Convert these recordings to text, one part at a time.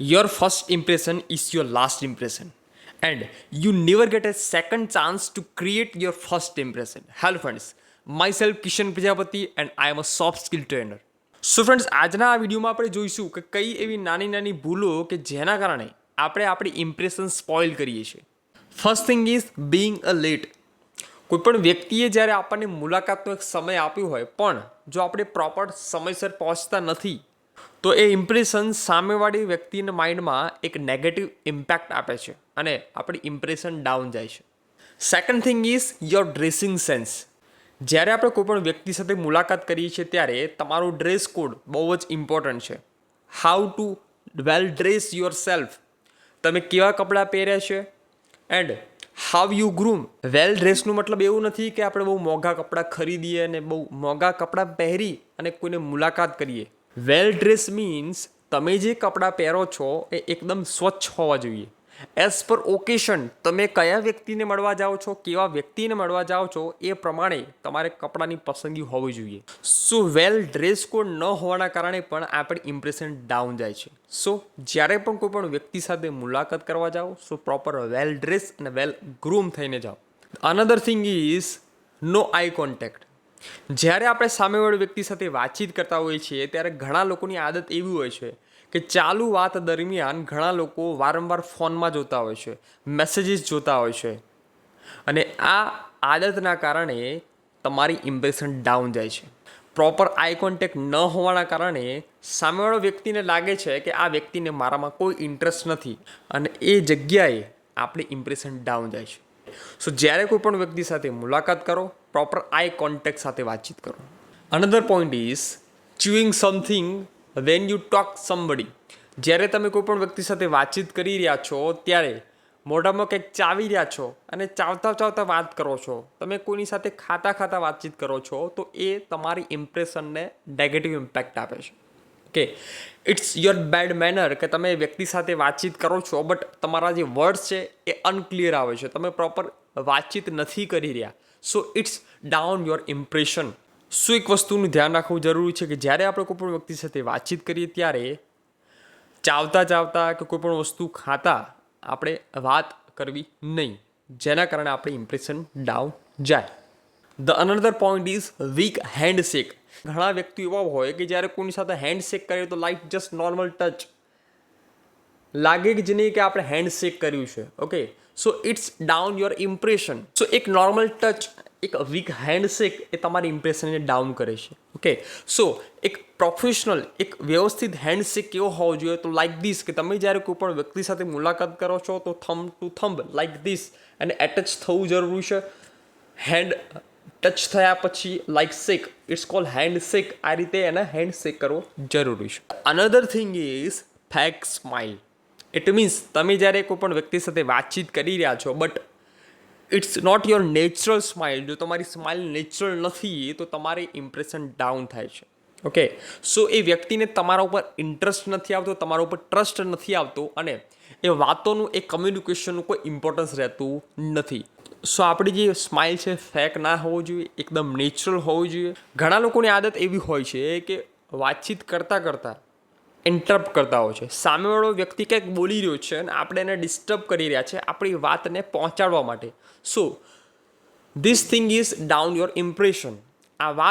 Your first impression is your last impression, and you never get a second chance to create your first impression. Hello, friends. Myself Kishan Prajapati, and I am a soft skill trainer. So friends આજના આ વિડીયોમાં આપણે જોઈશું કે કઈ એવી નાની નાની ભૂલો કે જેના કારણે આપણે આપણી ઇમ્પ્રેશન સ્પોઇલ કરીએ છીએ. First thing is being a late. કોઈપણ વ્યક્તિએ જ્યારે આપણને મુલાકાતનો એક સમય આપ્યો હોય પણ જો આપણે પ્રોપર સમયસર પહોંચતા નથી તો એ ઇમ્પ્રેશન સામેવાળી વ્યક્તિના માઇન્ડમાં એક નેગેટિવ ઇમ્પેક્ટ આપે છે અને આપણી ઇમ્પ્રેશન ડાઉન જાય છે. Second thing is your dressing sense. જ્યારે આપણે કોઈપણ વ્યક્તિ સાથે મુલાકાત કરીએ છીએ ત્યારે તમારો ડ્રેસ કોડ બહુ જ ઇમ્પોર્ટન્ટ છે. How to well dress your self. તમે કેવા કપડાં પહેર્યા છે એન્ડ હાવ યુ ગ્રૂમ. વેલ ડ્રેસનું મતલબ એવું નથી કે આપણે બહુ મોંઘા કપડાં ખરીદીએ અને બહુ મોંઘા કપડાં પહેરી અને કોઈને મુલાકાત કરીએ. વેલ ડ્રેસ મીન્સ તમે જે કપડાં પહેરો છો એ એકદમ સ્વચ્છ હોવા જોઈએ. એઝ પર ઓકેશન તમે કયા વ્યક્તિને મળવા જાઓ છો, કેવા વ્યક્તિને મળવા જાઓ છો એ પ્રમાણે તમારે કપડાની પસંદગી હોવી જોઈએ. સો વેલ ડ્રેસ કોડ ન હોવાના કારણે પણ આપણી ઇમ્પ્રેશન ડાઉન જાય છે. સો જ્યારે પણ કોઈ પણ વ્યક્તિ સાથે મુલાકાત કરવા જાઓ સો પ્રોપર વેલ ડ્રેસ અને વેલ ગ્રૂમ થઈને જાઓ. Another thing is no eye contact. જ્યારે આપણે સામેવાળી વ્યક્તિ સાથે વાતચીત કરતા હોઈએ છીએ ત્યારે ઘણા લોકોની આદત એવી હોય છે કે ચાલુ વાત દરમિયાન ઘણા લોકો વારંવાર ફોનમાં જોતા હોય છે, મેસેજીસ જોતા હોય છે અને આ આદતના કારણે તમારી ઇમ્પ્રેશન ડાઉન જાય છે. પ્રોપર આઈ કોન્ટેક્ટ ન હોવાના કારણે સામેવાળા વ્યક્તિને લાગે છે કે આ વ્યક્તિને મારામાં કોઈ ઇન્ટરેસ્ટ નથી અને એ જગ્યાએ આપણી ઇમ્પ્રેશન ડાઉન જાય છે. સો જ્યારે કોઈ પણ વ્યક્તિ સાથે મુલાકાત કરો પ્રોપર આઈ કોન્ટેક્ટ સાથે વાતચીત કરો. Another point is chewing something when you talk somebody. જ્યારે તમે કોઈ પણ વ્યક્તિ સાથે વાતચીત કરી રહ્યા છો ત્યારે મોઢામાં કંઈક ચાવી રહ્યા છો અને ચાવતા ચાવતા વાત કરો છો, તમે કોઈની સાથે ખાતા ખાતા વાતચીત કરો છો તો એ તમારી ઇમ્પ્રેશનને નેગેટિવ ઇમ્પેક્ટ આપે છે. Okay, it's your bad manner કે તમે વ્યક્તિ સાથે વાતચીત કરો છો બટ તમારા જે વર્ડ્સ છે એ અનક્લિયર આવે છે, તમે પ્રોપર વાતચીત નથી કરી રહ્યા. So it's down your impression. શું એક વસ્તુનું ધ્યાન રાખવું જરૂરી છે કે જ્યારે આપણે કોઈ પણ વ્યક્તિ સાથે વાતચીત કરીએ ત્યારે ચાવતા ચાવતા કે કોઈ પણ વસ્તુ ખાતા આપણે વાત કરવી નહીં, જેના કારણે આપણી ઇમ્પ્રેશન ડાઉન જાય. The another point is weak handshake. ઘણા વ્યક્તિઓ એવા હોય કે જ્યારે કોઈની સાથે હેન્ડશેક કરીએ તો લાઈક જસ્ટ નોર્મલ ટચ લાગે કે જ નહીં કે આપણે હેન્ડશેક કર્યું છે. Okay, so it's down your impression. So એક નોર્મલ ટચ, એક વીક હેન્ડશેક એ તમારી ઇમ્પ્રેશનને ડાઉન કરે છે. ઓકે, સો એક પ્રોફેશનલ, એક વ્યવસ્થિત હેન્ડશેક કેવો હોવો જોઈએ તો લાઈક ધીસ કે તમે જ્યારે કોઈ પણ વ્યક્તિ સાથે મુલાકાત કરો છો તો thumb to thumb like this અને એટેચ થવું જરૂરી છે. હેન્ડ ટચ થયા પછી like shake, it's call hand shake. આ રીતે એને હેન્ડ શેક કરવો જરૂરી છે. Another thing is fake smile. It means તમે જ્યારે કોઈ પણ વ્યક્તિ સાથે વાતચીત કરી રહ્યા છો but it's not your natural smile. જો તમારી સ્માઇલ નેચરલ નથી તો તમારી ઇમ્પ્રેશન ડાઉન થાય છે. ઓકે, સો એ વ્યક્તિને તમારા ઉપર ઇન્ટરેસ્ટ નથી આવતો, તમારા ઉપર ટ્રસ્ટ નથી આવતો અને એ વાતોનું, એ કમ્યુનિકેશનનું કોઈ ઇમ્પોર્ટન્સ રહેતું નથી. સો આપણી જે સ્માઇલ છે ફેક ના હોવો જોઈએ, એકદમ નેચરલ હોવું જોઈએ. ઘણા લોકોની આદત એવી હોય છે કે વાતચીત કરતાં કરતાં ઇન્ટરપ્ટ કરતા હોય છે. સામેવાળો વ્યક્તિ કંઈક બોલી રહ્યો છે અને આપણે એને ડિસ્ટર્બ કરી રહ્યા છે આપણી વાતને પહોંચાડવા માટે. So this thing is down your impression. આ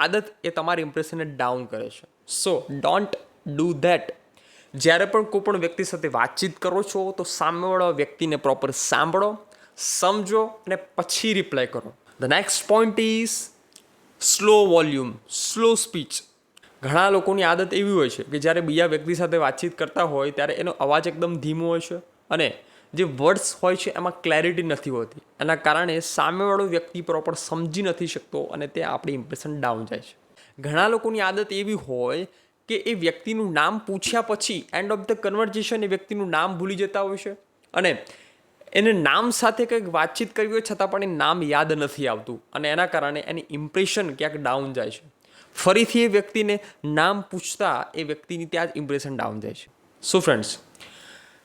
આદત એ તમારી ઇમ્પ્રેશનને ડાઉન કરે છે. સો ડોન્ટ ડૂ ધેટ. જ્યારે પણ કોઈ પણ વ્યક્તિ સાથે વાતચીત કરો છો તો સામેવાળા વ્યક્તિને પ્રોપર સાંભળો, સમજો અને પછી રિપ્લાય કરો. The next point is slow volume, slow speech. ઘણા લોકોની આદત એવી હોય છે કે જ્યારે બીજા વ્યક્તિ સાથે વાતચીત કરતા હોય ત્યારે એનો અવાજ એકદમ ધીમો હોય છે અને જે વર્ડ્સ હોય છે એમાં ક્લેરિટી નથી હોતી. એના કારણે સામેવાળો વ્યક્તિ પ્રોપર સમજી નથી શકતો અને તે આપણી ઇમ્પ્રેશન ડાઉન જાય છે. ઘણા લોકોની આદત એવી હોય કે એ વ્યક્તિનું નામ પૂછ્યા પછી એન્ડ ઓફ ધ કન્વર્ઝેશન એ વ્યક્તિનું નામ ભૂલી જતા હોય છે અને એને નામ સાથે કંઈક વાતચીત કરવી હોય છતાં પણ એ નામ યાદ નથી આવતું અને એના કારણે એની ઇમ્પ્રેશન ક્યાંક ડાઉન જાય છે. ફરીથી એ વ્યક્તિને નામ પૂછતા એ વ્યક્તિની ત્યાં જ ઇમ્પ્રેશન ડાઉન જાય છે. સો ફ્રેન્ડ્સ,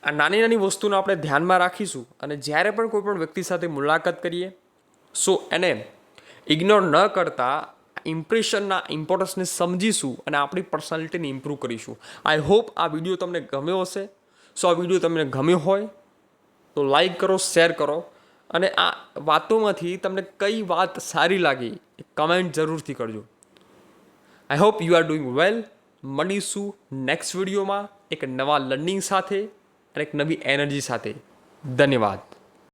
આ નાની નાની વસ્તુને આપણે ધ્યાનમાં રાખીશું અને જ્યારે પણ કોઈ પણ વ્યક્તિ સાથે મુલાકાત કરીએ સો એને ઇગ્નોર ન કરતા ઇમ્પ્રેશનના ઇમ્પોર્ટન્સને સમજીશું અને આપણી પર્સનાલિટીને ઇમ્પ્રૂવ કરીશું. આઈ હોપ આ વિડીયો તમને ગમ્યો હશે. સો આ વિડીયો તમને ગમ્યો હોય તો લાઈક કરો, શેર કરો, અને આ વાતોમાંથી તમને કઈ વાત સારી લાગી એ કમેન્ટ જરૂરથી કરજો. I hope you are doing વેલ. મળીશું નેક્સ્ટ વિડીયોમાં એક નવા લર્નિંગ સાથે અને એક નવી એનર્જી સાથે. ધન્યવાદ.